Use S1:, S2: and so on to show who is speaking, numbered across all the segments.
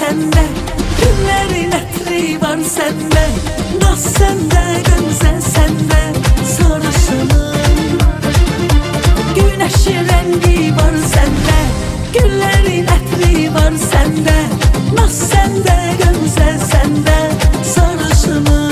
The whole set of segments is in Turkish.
S1: sende, güllerin ətri var sende, naz sende, gözəl sende, sarışınım. Güneşin rengi var sende, güllerin ətri var sende, naz sende, gözəl sende, sarışınım.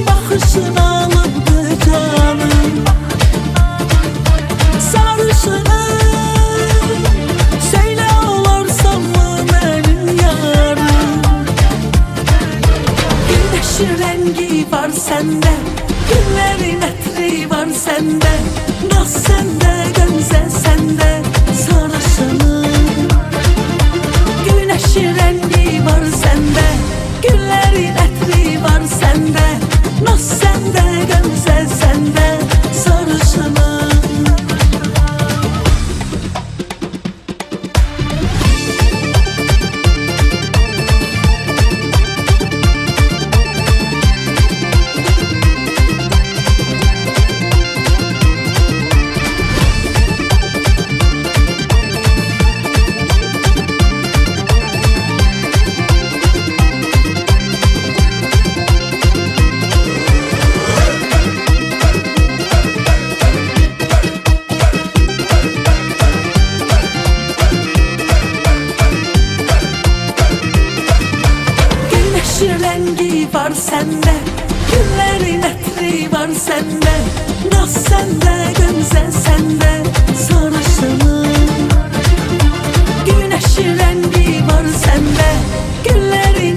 S1: Bakışın alıbdı canım, sarışınım. Söyle olarsan mı benim yarım? Güneşin rengi var sende, güllerin ətri var sende, naz sende, gözəl sende, sarışınım. Güneşin rengi var sende, güllerin ətri var sende, naz sende, gözəl sende, sarışınım. Güneşin rengi var sende, güllerin ətri var sende, naz sende, gözəl sende, sarışınım. Güneşin rengi var sende, güllerin